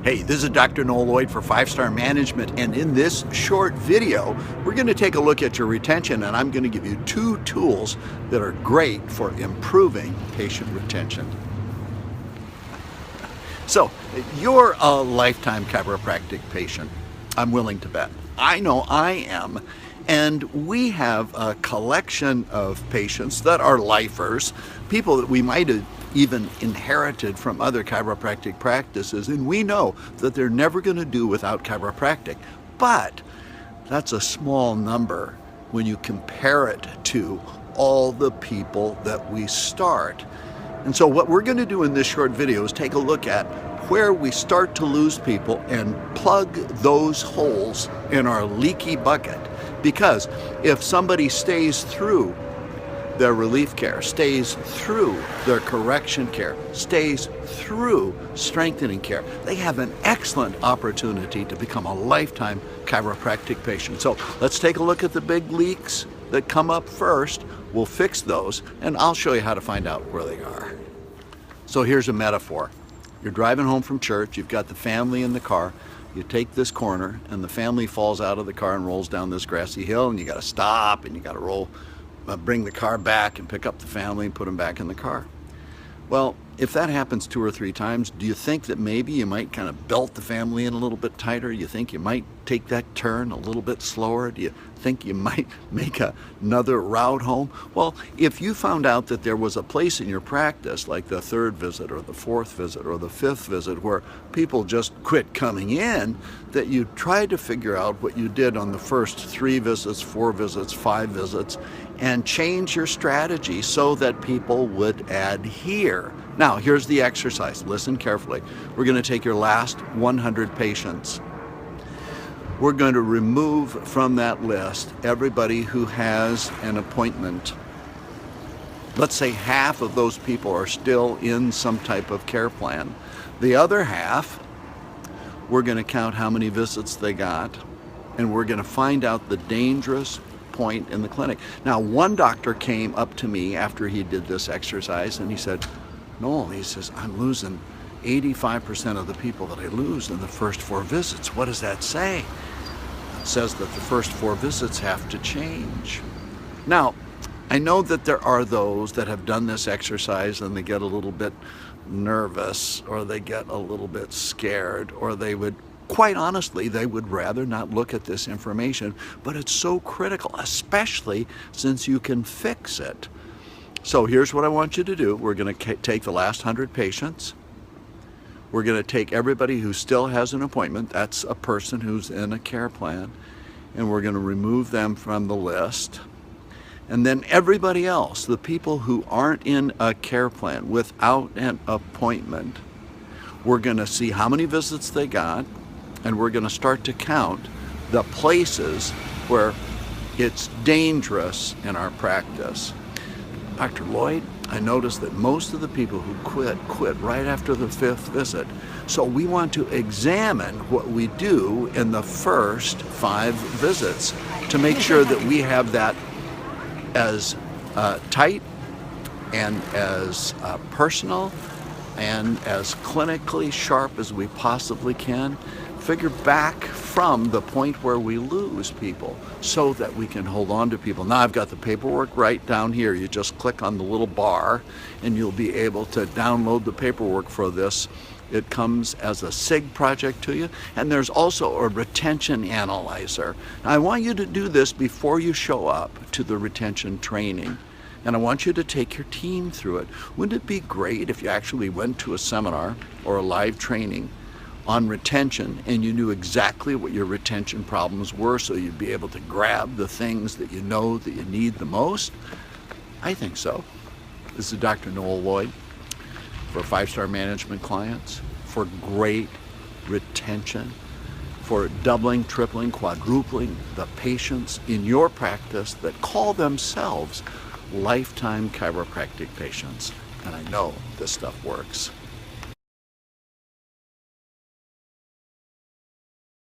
Hey, this is Dr. Noel Lloyd for 5-Star Management, and in this short video, we're going to take a look at your retention, and I'm going to give you 2 tools that are great for improving patient retention. So, you're a lifetime chiropractic patient, I'm willing to bet. I know I am. And we have a collection of patients that are lifers, people that we might have even inherited from other chiropractic practices, and we know that they're never going to do without chiropractic. But that's a small number when you compare it to all the people that we start. And so what we're going to do in this short video is take a look at where we start to lose people and plug those holes in our leaky bucket. Because if somebody stays through their relief care, stays through their correction care, stays through strengthening care, they have an excellent opportunity to become a lifetime chiropractic patient. So let's take a look at the big leaks that come up first. We'll fix those, and I'll show you how to find out where they are. So here's a metaphor. You're driving home from church, you've got the family in the car. You take this corner and the family falls out of the car and rolls down this grassy hill, and you got to stop and you got to bring the car back and pick up the family and put them back in the car. Well, if that happens 2 or 3 times, do you think that maybe you might kind of belt the family in a little bit tighter? You think you might take that turn a little bit slower? Do you think you might make another route home? Well, if you found out that there was a place in your practice, like the 3rd visit or the 4th visit or the 5th visit, where people just quit coming in, that you tried to figure out what you did on the first 3 visits, 4 visits, 5 visits, and change your strategy so that people would adhere. Now, here's the exercise. Listen carefully. We're going to take your last 100 patients. We're going to remove from that list everybody who has an appointment. Let's say half of those people are still in some type of care plan. The other half, we're going to count how many visits they got, and we're going to find out the dangerous point in the clinic. Now, one doctor came up to me after he did this exercise, and he said, "Noel," he says, "I'm losing 85% of the people that I lose in the first 4 visits. What does that say?" It says that the first 4 visits have to change. Now, I know that there are those that have done this exercise and they get a little bit nervous, or they get a little bit scared, or they would, quite honestly, they would rather not look at this information, but it's so critical, especially since you can fix it. So here's what I want you to do. We're going to take the last 100 patients. We're going to take everybody who still has an appointment. That's a person who's in a care plan. And we're going to remove them from the list. And then everybody else, the people who aren't in a care plan without an appointment, we're going to see how many visits they got, and we're going to start to count the places where it's dangerous in our practice. Dr. Lloyd, I noticed that most of the people who quit right after the 5th visit. So we want to examine what we do in the first 5 visits to make sure that we have that as tight and as personal and as clinically sharp as we possibly can. Figure back from the point where we lose people so that we can hold on to people. Now I've got the paperwork right down here. You just click on the little bar and you'll be able to download the paperwork for this. It comes as a SIG project to you, and there's also a retention analyzer. Now, I want you to do this before you show up to the retention training, and I want you to take your team through it. Wouldn't it be great if you actually went to a seminar or a live training on retention and you knew exactly what your retention problems were, so you'd be able to grab the things that you know that you need the most? I think so. This is Dr. Noel Lloyd for 5-Star Management clients, for great retention, for doubling, tripling, quadrupling the patients in your practice that call themselves lifetime chiropractic patients. And I know this stuff works.